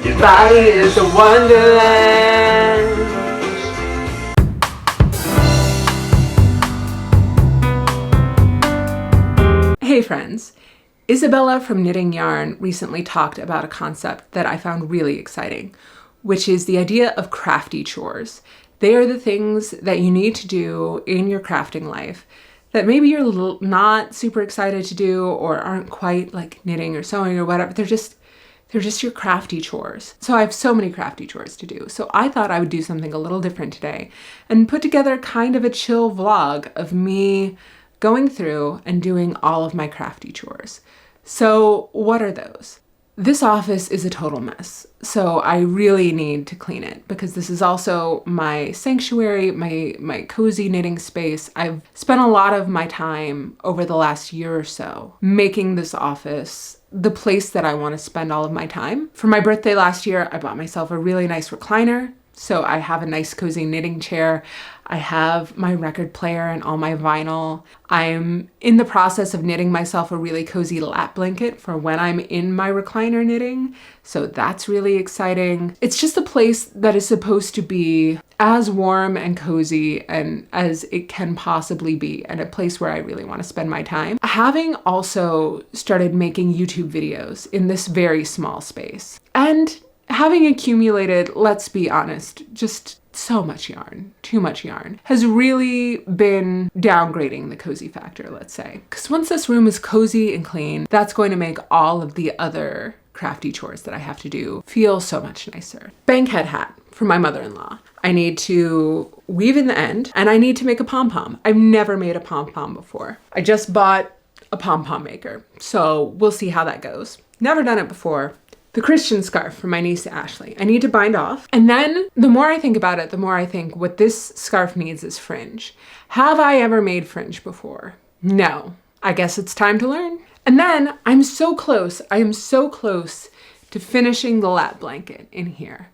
Your body is a wonderland. Hey friends, Isabella from Knitting Yarn recently talked about a concept that I found really exciting, which is the idea of crafty chores. They are the things that you need to do in your crafting life that maybe you're not super excited to do or aren't quite like knitting or sewing or whatever. They're just your crafty chores. So I have so many crafty chores to do. So I thought I would do something a little different today and put together kind of a chill vlog of me going through and doing all of my crafty chores. So what are those? This office is a total mess, so I really need to clean it because this is also my sanctuary, my cozy knitting space. I've spent a lot of my time over the last year or so making this office the place that I want to spend all of my time. For my birthday last year, I bought myself a really nice recliner. So I have a nice cozy knitting chair. I have my record player and all my vinyl. I'm in the process of knitting myself a really cozy lap blanket for when I'm in my recliner knitting. So that's really exciting. It's just a place that is supposed to be as warm and cozy and as it can possibly be, and a place where I really want to spend my time. Having also started making YouTube videos in this very small space, and having accumulated, let's be honest, just so much yarn, too much yarn, has really been downgrading the cozy factor, let's say. Because once this room is cozy and clean, that's going to make all of the other crafty chores that I have to do feel so much nicer. Bankhead hat for my mother-in-law. I need to weave in the end, and I need to make a pom-pom. I've never made a pom-pom before. I just bought a pom-pom maker, so we'll see how that goes. Never done it before. The Christian scarf for my niece Ashley. I need to bind off. And then the more I think about it, the more I think what this scarf needs is fringe. Have I ever made fringe before? No. I guess it's time to learn. And then I am so close to finishing the lap blanket in here.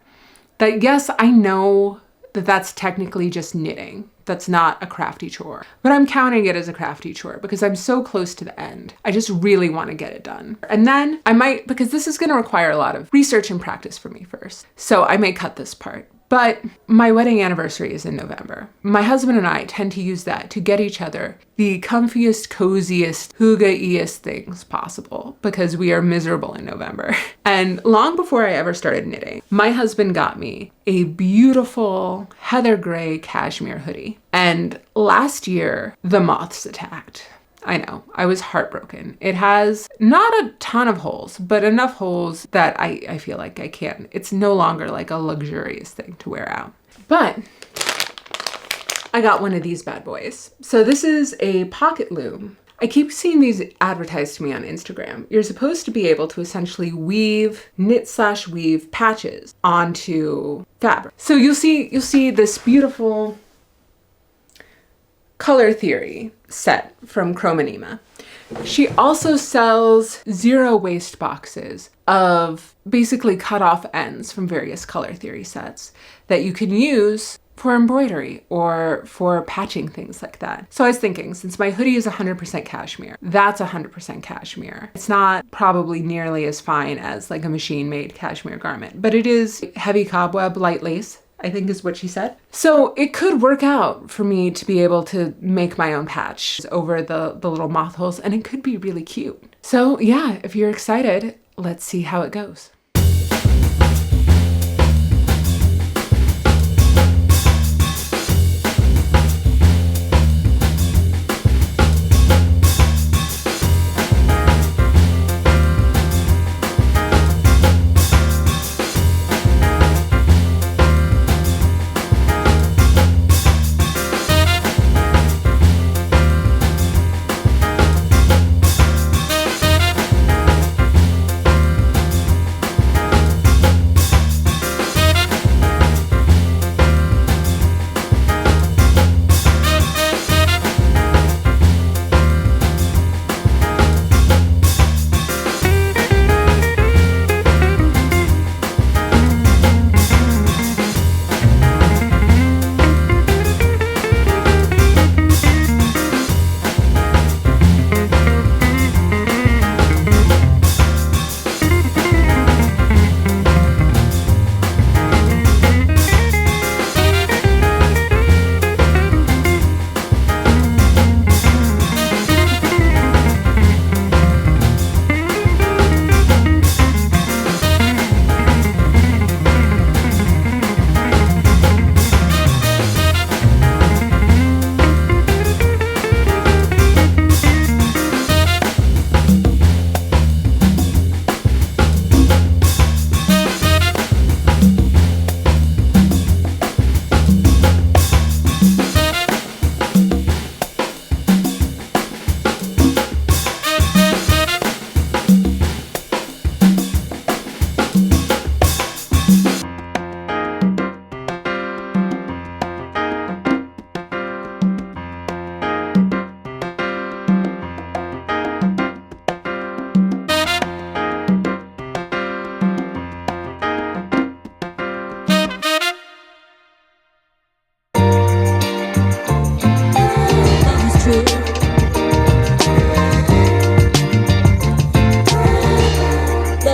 That yes, I know that that's technically just knitting. That's not a crafty chore, but I'm counting it as a crafty chore because I'm so close to the end. I just really want to get it done. And then I might, because this is going to require a lot of research and practice for me first. So I may cut this part. But my wedding anniversary is in November. My husband and I tend to use that to get each other the comfiest, coziest, hygge-iest things possible because we are miserable in November. And long before I ever started knitting, my husband got me a beautiful heather gray cashmere hoodie. And last year, the moths attacked. I know, I was heartbroken. It has not a ton of holes, but enough holes that I feel like I can. It's no longer like a luxurious thing to wear out. But I got one of these bad boys. So this is a pocket loom. I keep seeing these advertised to me on Instagram. You're supposed to be able to essentially knit/weave patches onto fabric. So you'll see this beautiful Color Theory set from Chromanima. She also sells zero waste boxes of basically cut off ends from various Color Theory sets that you can use for embroidery or for patching things like that. So I was thinking, since my hoodie is 100% cashmere, that's 100% cashmere. It's not probably nearly as fine as like a machine-made cashmere garment, but it is heavy cobweb, light lace, I think is what she said. So it could work out for me to be able to make my own patch over the little moth holes, and it could be really cute. So yeah, if you're excited, let's see how it goes.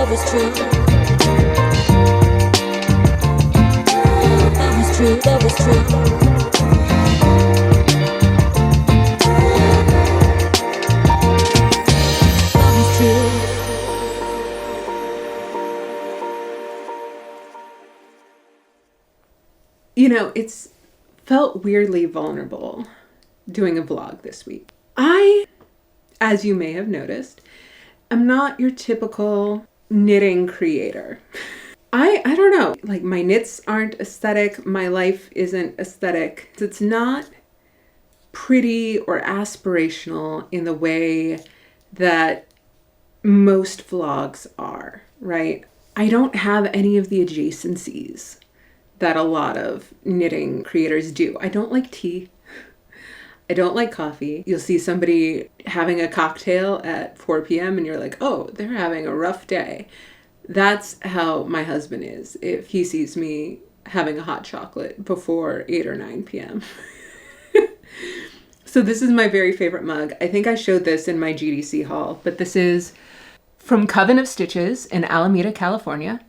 love is true. Love is true, love is true. Love is true. You know, it's felt weirdly vulnerable doing a vlog this week. I, as you may have noticed, am not your typical knitting creator. I don't know, like my knits aren't aesthetic, my life isn't aesthetic. It's not pretty or aspirational in the way that most vlogs are, right? I don't have any of the adjacencies that a lot of knitting creators do. I don't like tea. I don't like coffee. You'll see somebody having a cocktail at 4 p.m. and you're like, oh, they're having a rough day. That's how my husband is if he sees me having a hot chocolate before 8 or 9 p.m. So this is my very favorite mug. I think I showed this in my GDC haul, but this is from Coven of Stitches in Alameda, California.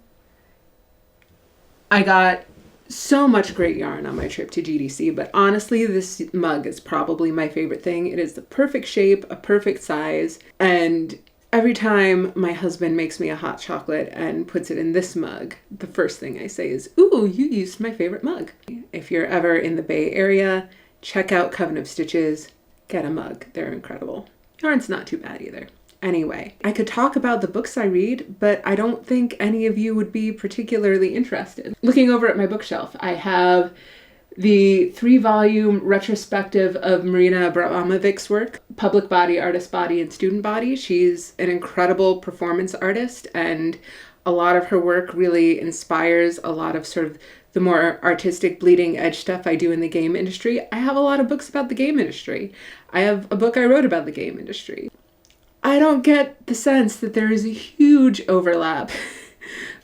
I got so much great yarn on my trip to GDC, but honestly, this mug is probably my favorite thing. It is the perfect shape, a perfect size, and every time my husband makes me a hot chocolate and puts it in this mug, the first thing I say is, ooh, you used my favorite mug. If you're ever in the Bay Area, check out Coven of Stitches, get a mug. They're incredible. Yarn's not too bad either. Anyway, I could talk about the books I read, but I don't think any of you would be particularly interested. Looking over at my bookshelf, I have the 3-volume retrospective of Marina Abramovic's work, Public Body, Artist Body, and Student Body. She's an incredible performance artist, and a lot of her work really inspires a lot of sort of the more artistic bleeding edge stuff I do in the game industry. I have a lot of books about the game industry. I have a book I wrote about the game industry. I don't get the sense that there is a huge overlap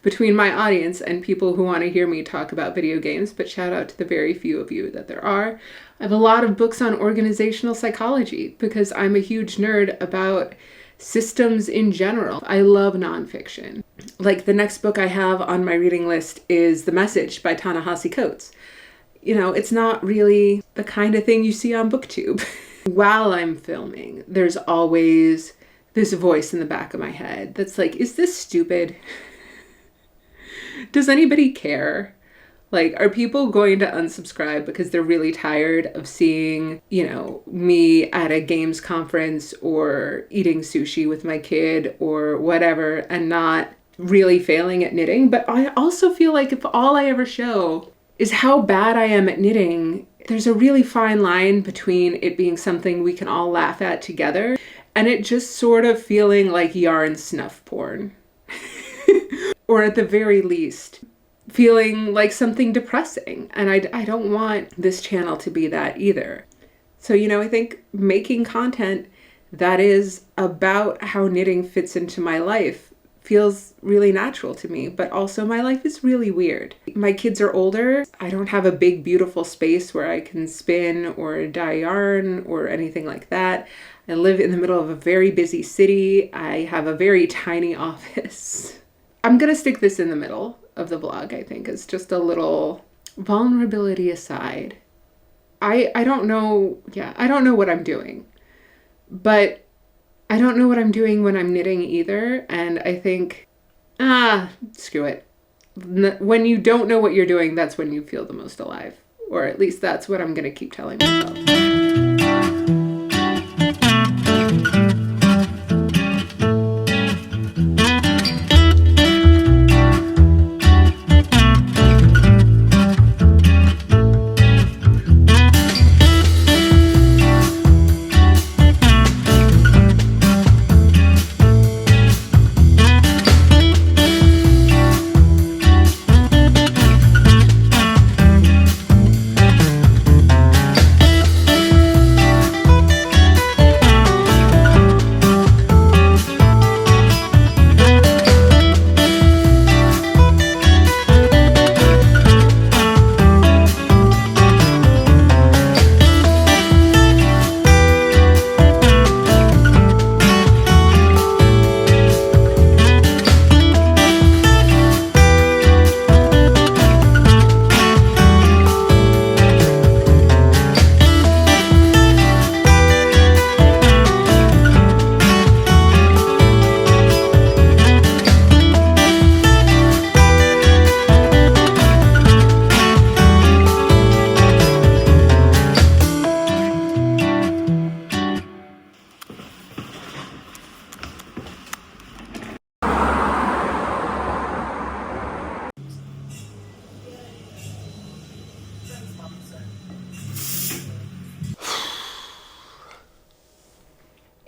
between my audience and people who want to hear me talk about video games, but shout out to the very few of you that there are. I have a lot of books on organizational psychology because I'm a huge nerd about systems in general. I love nonfiction. Like the next book I have on my reading list is The Message by Ta-Nehisi Coates. You know, it's not really the kind of thing you see on BookTube. While I'm filming, there's always this voice in the back of my head that's like, is this stupid? Does anybody care? Like, are people going to unsubscribe because they're really tired of seeing, you know, me at a games conference or eating sushi with my kid or whatever and not really failing at knitting? But I also feel like if all I ever show is how bad I am at knitting, there's a really fine line between it being something we can all laugh at together and it just sort of feeling like yarn snuff porn. Or at the very least, feeling like something depressing. And I don't want this channel to be that either. So, you know, I think making content that is about how knitting fits into my life feels really natural to me, but also my life is really weird. My kids are older. I don't have a big, beautiful space where I can spin or dye yarn or anything like that. I live in the middle of a very busy city. I have a very tiny office. I'm gonna stick this in the middle of the vlog, I think, as just a little vulnerability aside. I don't know, I don't know what I'm doing, but I don't know what I'm doing when I'm knitting either, and I think, screw it. When you don't know what you're doing, that's when you feel the most alive. Or at least that's what I'm gonna keep telling myself.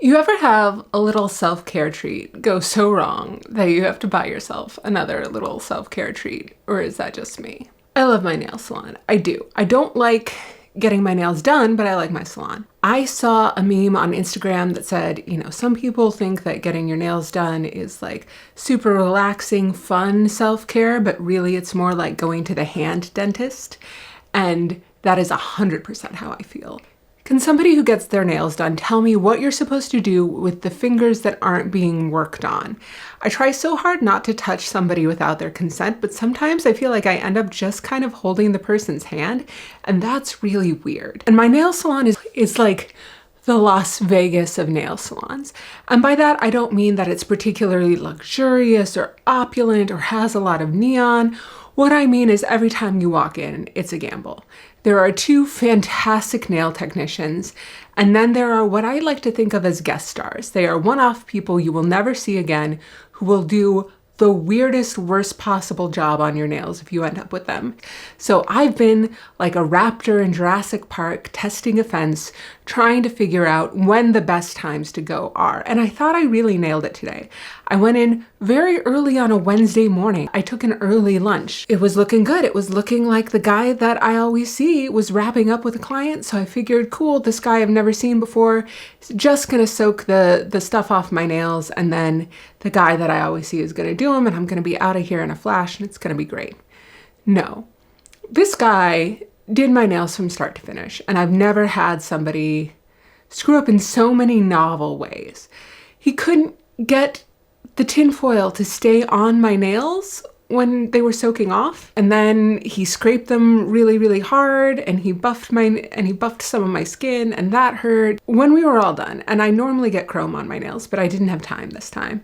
You ever have a little self-care treat go so wrong that you have to buy yourself another little self-care treat? Or is that just me? I love my nail salon. I do. I don't like getting my nails done, but I like my salon. I saw a meme on Instagram that said, you know, some people think that getting your nails done is like super relaxing, fun self-care, but really it's more like going to the hand dentist. And that is 100% how I feel. Can somebody who gets their nails done tell me what you're supposed to do with the fingers that aren't being worked on? I try so hard not to touch somebody without their consent, but sometimes I feel like I end up just kind of holding the person's hand, and that's really weird. And my nail salon is like the Las Vegas of nail salons. And by that, I don't mean that it's particularly luxurious or opulent or has a lot of neon. What I mean is every time you walk in, it's a gamble. There are two fantastic nail technicians, and then there are what I like to think of as guest stars. They are one-off people you will never see again who will do the weirdest, worst possible job on your nails if you end up with them. So I've been like a raptor in Jurassic Park testing a fence, trying to figure out when the best times to go are. And I thought I really nailed it today. I went in very early on a Wednesday morning. I took an early lunch. It was looking good. It was looking like the guy that I always see was wrapping up with a client. So I figured, cool, this guy I've never seen before, just gonna soak the stuff off my nails, and then the guy that I always see is gonna do them, and I'm gonna be out of here in a flash, and it's gonna be great. No, this guy did my nails from start to finish, and I've never had somebody screw up in so many novel ways. He couldn't get the tinfoil to stay on my nails when they were soaking off, and then he scraped them really, really hard, and he buffed some of my skin, and that hurt. When we were all done, and I normally get chrome on my nails, but I didn't have time this time,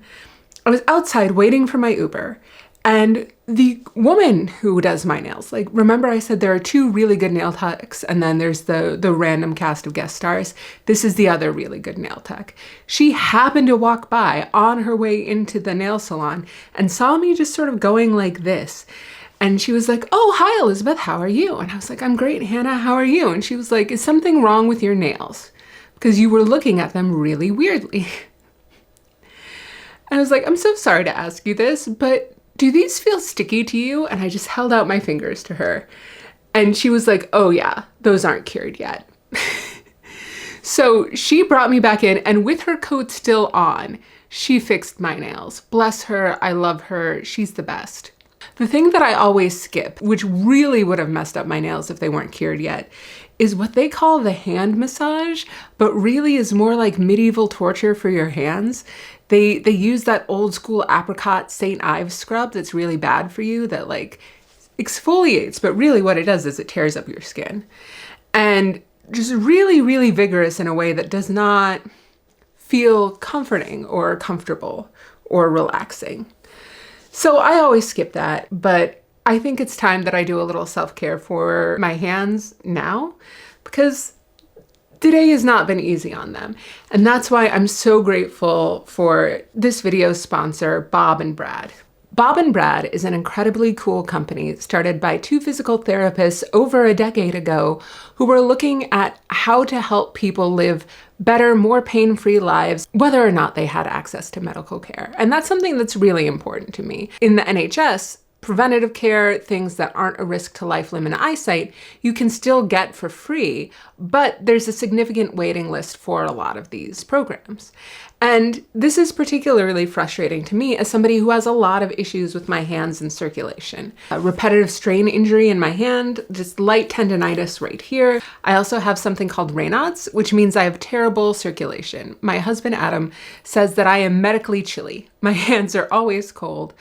I was outside waiting for my Uber, and the woman who does my nails, like, remember I said there are two really good nail techs, and then there's the random cast of guest stars. This is the other really good nail tech. She happened to walk by on her way into the nail salon and saw me just sort of going like this. And she was like, "Oh, hi, Elizabeth, how are you?" And I was like, "I'm great, Hannah, how are you?" And she was like, "Is something wrong with your nails? Because you were looking at them really weirdly." And I was like, "I'm so sorry to ask you this, but do these feel sticky to you?" And I just held out my fingers to her. And she was like, "Oh yeah, those aren't cured yet." So she brought me back in, and with her coat still on, she fixed my nails. Bless her, I love her, she's the best. The thing that I always skip, which really would have messed up my nails if they weren't cured yet, is what they call the hand massage, but really is more like medieval torture for your hands. They use that old school apricot St. Ives scrub that's really bad for you, that like exfoliates, but really what it does is it tears up your skin. And just really, really vigorous in a way that does not feel comforting or comfortable or relaxing. So I always skip that, but I think it's time that I do a little self-care for my hands now, because today has not been easy on them. And that's why I'm so grateful for this video's sponsor, Bob and Brad. Bob and Brad is an incredibly cool company started by two physical therapists over a decade ago who were looking at how to help people live better, more pain-free lives, whether or not they had access to medical care. And that's something that's really important to me. In the NHS, preventative care, things that aren't a risk to life, limb, and eyesight, you can still get for free, but there's a significant waiting list for a lot of these programs. And this is particularly frustrating to me as somebody who has a lot of issues with my hands and circulation. A repetitive strain injury in my hand, just light tendonitis right here. I also have something called Raynaud's, which means I have terrible circulation. My husband, Adam, says that I am medically chilly. My hands are always cold.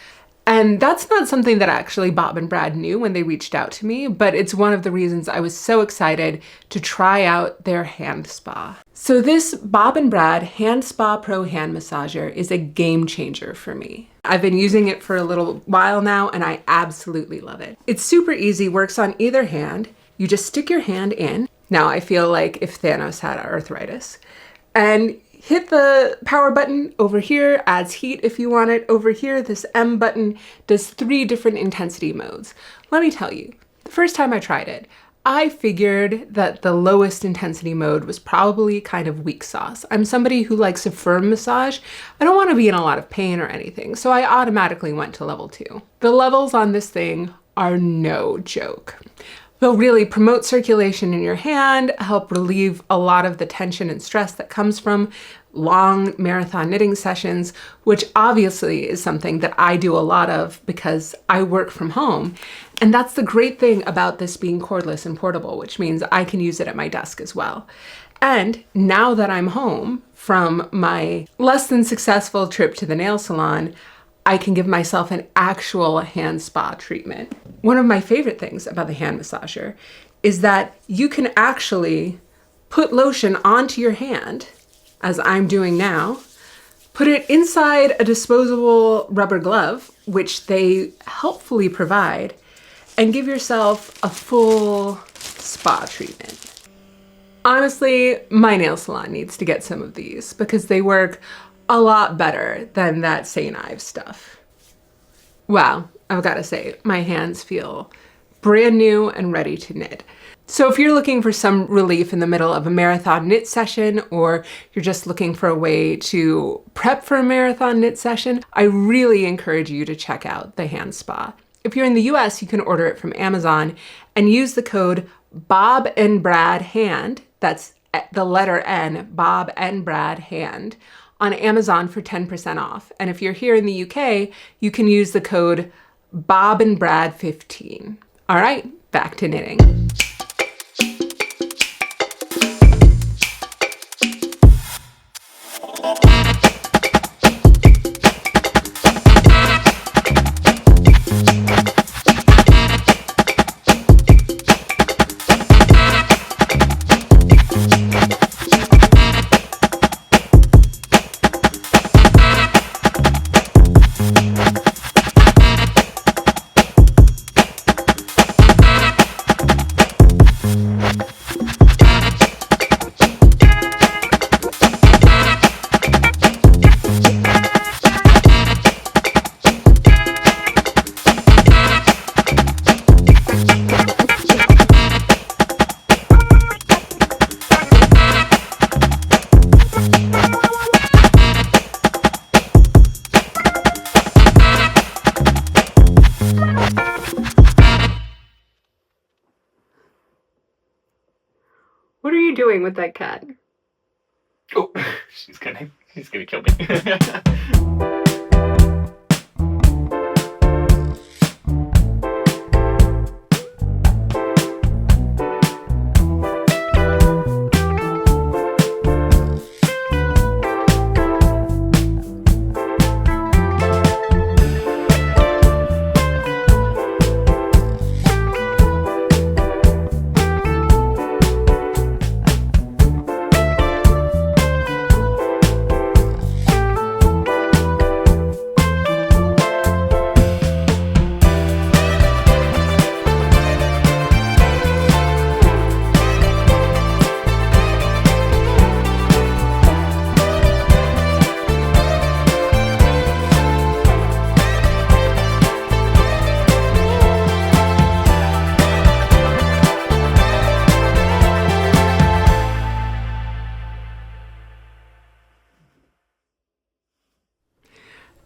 And that's not something that actually Bob and Brad knew when they reached out to me, but it's one of the reasons I was so excited to try out their HandSpa. So this Bob and Brad HandSpa Pro Hand Massager is a game changer for me. I've been using it for a little while now, and I absolutely love it. It's super easy, works on either hand. You just stick your hand in. Now I feel like if Thanos had arthritis. And hit the power button over here, adds heat if you want it. Over here, this M button does 3 different intensity modes. Let me tell you, the first time I tried it, I figured that the lowest intensity mode was probably kind of weak sauce. I'm somebody who likes a firm massage. I don't want to be in a lot of pain or anything, so I automatically went to level 2. The levels on this thing are no joke. They'll really promote circulation in your hand, help relieve a lot of the tension and stress that comes from long marathon knitting sessions, which obviously is something that I do a lot of because I work from home. And that's the great thing about this being cordless and portable, which means I can use it at my desk as well. And now that I'm home from my less than successful trip to the nail salon, I can give myself an actual hand spa treatment. One of my favorite things about the hand massager is that you can actually put lotion onto your hand, as I'm doing now, put it inside a disposable rubber glove, which they helpfully provide, and give yourself a full spa treatment. Honestly, my nail salon needs to get some of these because they work a lot better than that St. Ives stuff. Wow, I've got to say, my hands feel brand new and ready to knit. So if you're looking for some relief in the middle of a marathon knit session, or you're just looking for a way to prep for a marathon knit session, I really encourage you to check out the HandSpa. If you're in the US, you can order it from Amazon and use the code Bob and Brad Hand, that's the letter N, Bob and Brad Hand, on Amazon for 10% off. And if you're here in the UK, you can use the code Bob and Brad 15. All right, back to knitting. What are you doing with that cat? Oh, she's gonna kill me.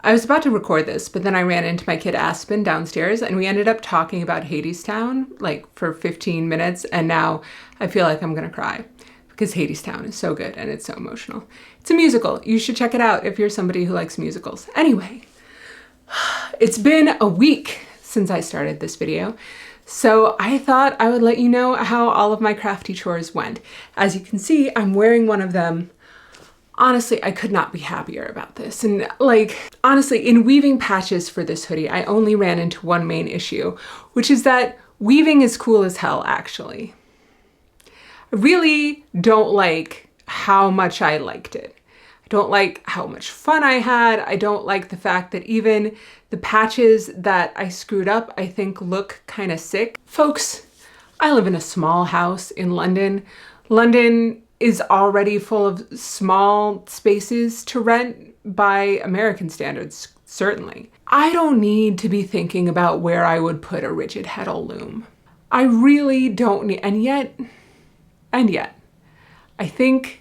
I was about to record this, but then I ran into my kid Aspen downstairs and we ended up talking about Hadestown like for 15 minutes, and now I feel like I'm gonna cry because Hadestown is so good and it's so emotional. It's a musical. You should check it out if you're somebody who likes musicals. Anyway, it's been a week since I started this video, so I thought I would let you know how all of my crafty chores went. As you can see, I'm wearing one of them. Honestly, I could not be happier about this. And like, honestly, in weaving patches for this hoodie, I only ran into one main issue, which is that weaving is cool as hell, actually. I really don't like how much I liked it. I don't like how much fun I had. I don't like the fact that even the patches that I screwed up, I think look kind of sick. Folks, I live in a small house in London. London is already full of small spaces to rent by American standards, certainly. I don't need to be thinking about where I would put a rigid heddle loom. I really don't need, and yet, I think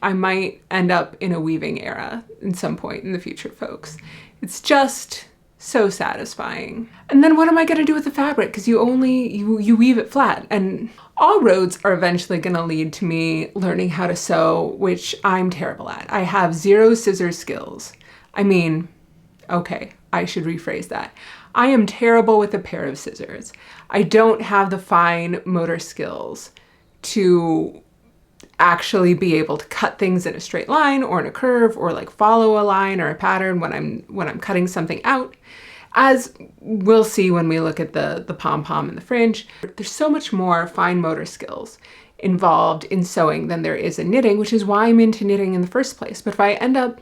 I might end up in a weaving era in some point in the future, folks. It's just so satisfying. And then what am I gonna do with the fabric? Because you weave it flat, and all roads are eventually gonna lead to me learning how to sew, which I'm terrible at. I have zero scissors skills. I mean, okay, I should rephrase that. I am terrible with a pair of scissors. I don't have the fine motor skills to actually be able to cut things in a straight line or in a curve, or like follow a line or a pattern when I'm cutting something out. As we'll see when we look at the pom-pom and the fringe, there's so much more fine motor skills involved in sewing than there is in knitting, which is why I'm into knitting in the first place. But if I end up,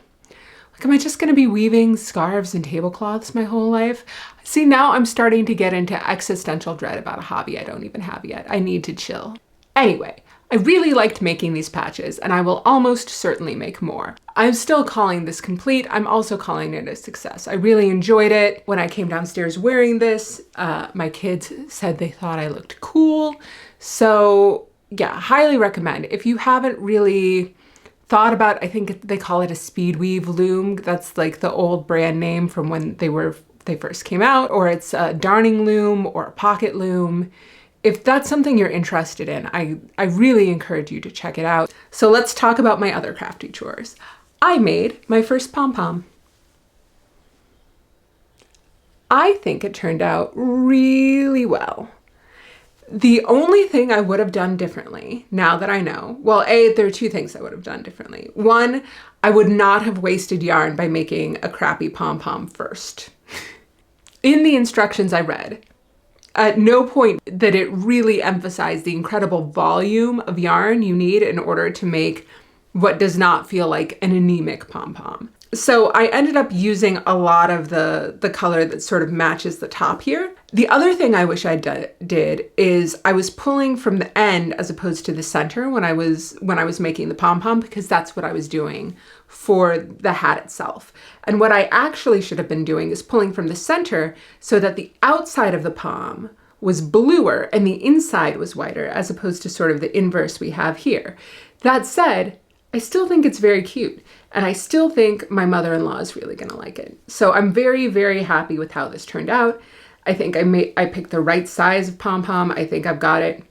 like, am I just gonna be weaving scarves and tablecloths my whole life? See, now I'm starting to get into existential dread about a hobby I don't even have yet. I need to chill. Anyway, I really liked making these patches, and I will almost certainly make more. I'm still calling this complete. I'm also calling it a success. I really enjoyed it. When I came downstairs wearing this, my kids said they thought I looked cool. So yeah, highly recommend. If you haven't really thought about, I think they call it a speed weave loom. That's like the old brand name from when they first came out, or it's a darning loom or a pocket loom. If that's something you're interested in, I really encourage you to check it out. So let's talk about my other crafty chores. I made my first pom-pom. I think it turned out really well. The only thing I would have done differently, now that I know, well, there are two things I would have done differently. One, I would not have wasted yarn by making a crappy pom-pom first. In the instructions I read, at no point did it really emphasize the incredible volume of yarn you need in order to make what does not feel like an anemic pom-pom. So I ended up using a lot of the color that sort of matches the top here. The other thing I wish I did is I was pulling from the end as opposed to the center when I was making the pom-pom, because that's what I was doing for the hat itself. And what I actually should have been doing is pulling from the center so that the outside of the pom was bluer and the inside was whiter, as opposed to sort of the inverse we have here. That said, I still think it's very cute, and I still think my mother-in-law is really gonna like it. So I'm very, very happy with how this turned out. I think I picked the right size of pom-pom. I think I've got it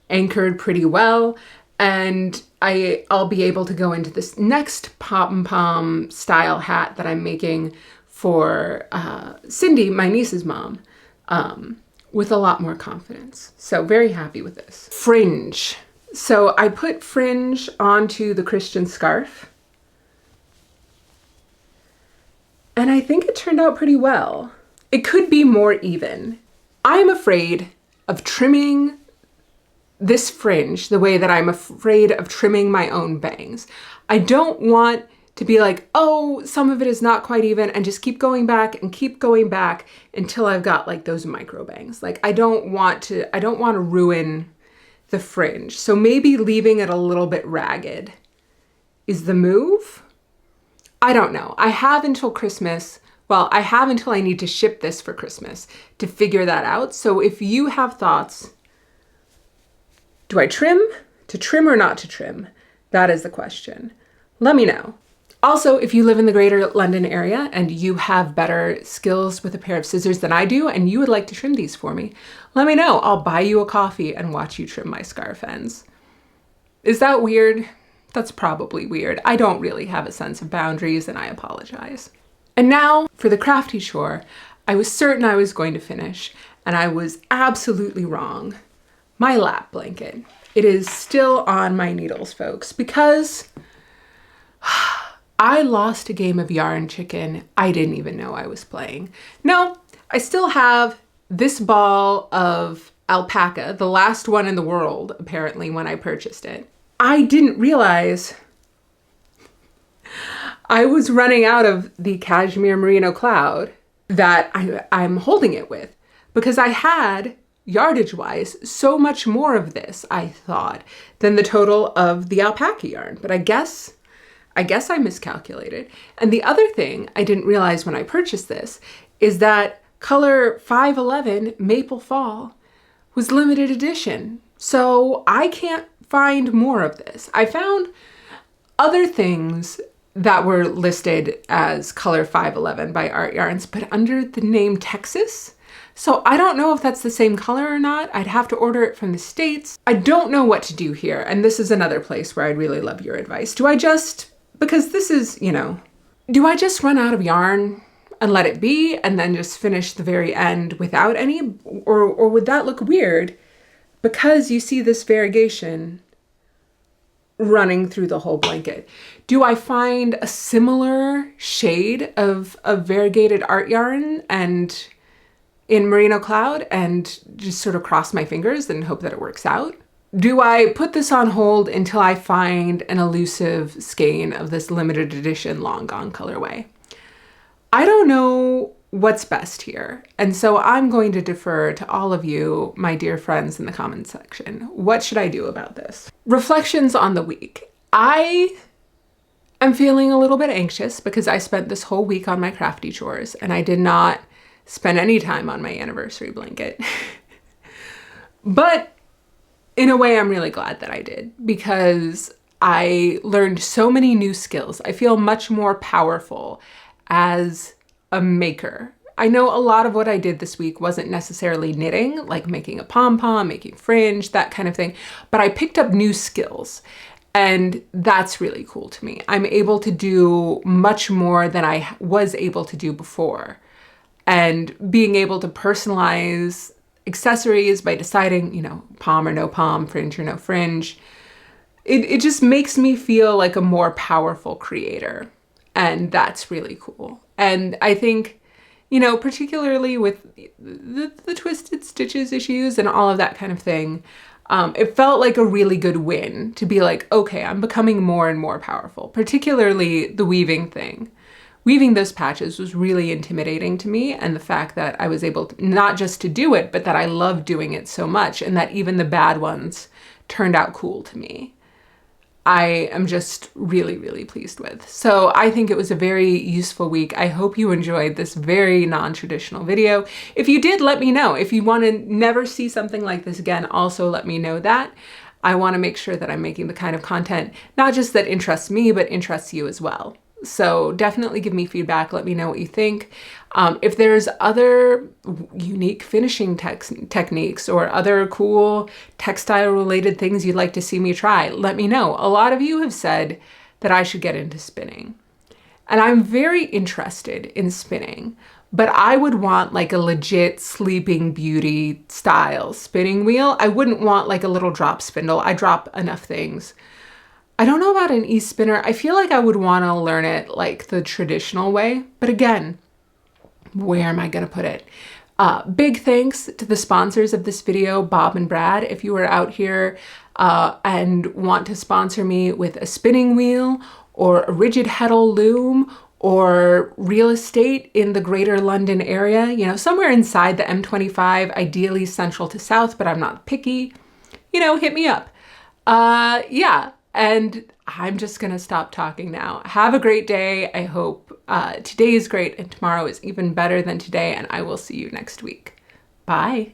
anchored pretty well, and I'll be able to go into this next pom-pom style hat that I'm making for Cindy, my niece's mom, with a lot more confidence. So very happy with this. Fringe. So I put fringe onto the Christian scarf, and I think it turned out pretty well. It could be more even. I'm afraid of trimming this fringe the way that I'm afraid of trimming my own bangs. I don't want to be like, oh, some of it is not quite even, and just keep going back until I've got like those micro bangs. Like I don't want to ruin the fringe. So maybe leaving it a little bit ragged is the move. I don't know. I have until Christmas. Well, I have until I need to ship this for Christmas to figure that out. So if you have thoughts, do I trim? To trim or not to trim? That is the question. Let me know. Also, if you live in the greater London area and you have better skills with a pair of scissors than I do, and you would like to trim these for me, let me know. I'll buy you a coffee and watch you trim my scarf ends. Is that weird? That's probably weird. I don't really have a sense of boundaries, and I apologize. And now for the crafty chore. I was certain I was going to finish, and I was absolutely wrong. My lap blanket. It is still on my needles, folks, because I lost a game of yarn chicken I didn't even know I was playing. No, I still have this ball of alpaca, the last one in the world, apparently, when I purchased it. I didn't realize I was running out of the cashmere merino cloud that I'm holding it with, because I had, yardage-wise, so much more of this, I thought, than the total of the alpaca yarn. But I guess I miscalculated. And the other thing I didn't realize when I purchased this is that color 511 Maple Fall was limited edition. So I can't find more of this. I found other things that were listed as color 511 by Art Yarns, but under the name Texas. So I don't know if that's the same color or not. I'd have to order it from the States. I don't know what to do here. And this is another place where I'd really love your advice. Do I just, because this is, do I just run out of yarn and let it be and then just finish the very end without any? Or would that look weird because you see this variegation running through the whole blanket? Do I find a similar shade of variegated art yarn and in Merino Cloud and just sort of cross my fingers and hope that it works out? Do I put this on hold until I find an elusive skein of this limited edition long gone colorway? I don't know what's best here. And so I'm going to defer to all of you, my dear friends in the comments section. What should I do about this? Reflections on the week. I am feeling a little bit anxious because I spent this whole week on my crafty chores and I did not spend any time on my anniversary blanket. But in a way, I'm really glad that I did because I learned so many new skills. I feel much more powerful as a maker. I know a lot of what I did this week wasn't necessarily knitting, like making a pom-pom, making fringe, that kind of thing, but I picked up new skills. And that's really cool to me. I'm able to do much more than I was able to do before. And being able to personalize accessories by deciding, pom or no pom, fringe or no fringe, it just makes me feel like a more powerful creator. And that's really cool. And I think, particularly with the twisted stitches issues and all of that kind of thing, it felt like a really good win to be like, okay, I'm becoming more and more powerful, particularly the weaving thing. Weaving those patches was really intimidating to me, and the fact that I was able to, not just to do it, but that I loved doing it so much, and that even the bad ones turned out cool to me, I am just really, really pleased with. So I think it was a very useful week. I hope you enjoyed this very non-traditional video. If you did, let me know. If you want to never see something like this again, also let me know that. I want to make sure that I'm making the kind of content, not just that interests me, but interests you as well. So definitely give me feedback. Let me know what you think. If there's other unique finishing techniques or other cool textile related things you'd like to see me try, let me know. A lot of you have said that I should get into spinning. And I'm very interested in spinning, but I would want like a legit Sleeping Beauty style spinning wheel. I wouldn't want like a little drop spindle. I drop enough things. I don't know about an e-spinner. I feel like I would want to learn it like the traditional way, but again, where am I going to put it? Big thanks to the sponsors of this video, Bob and Brad. If you are out here and want to sponsor me with a spinning wheel or a rigid heddle loom or real estate in the greater London area, somewhere inside the M25, ideally central to south, but I'm not picky, hit me up. Yeah. And I'm just going to stop talking now. Have a great day. I hope today is great and tomorrow is even better than today, and I will see you next week. Bye.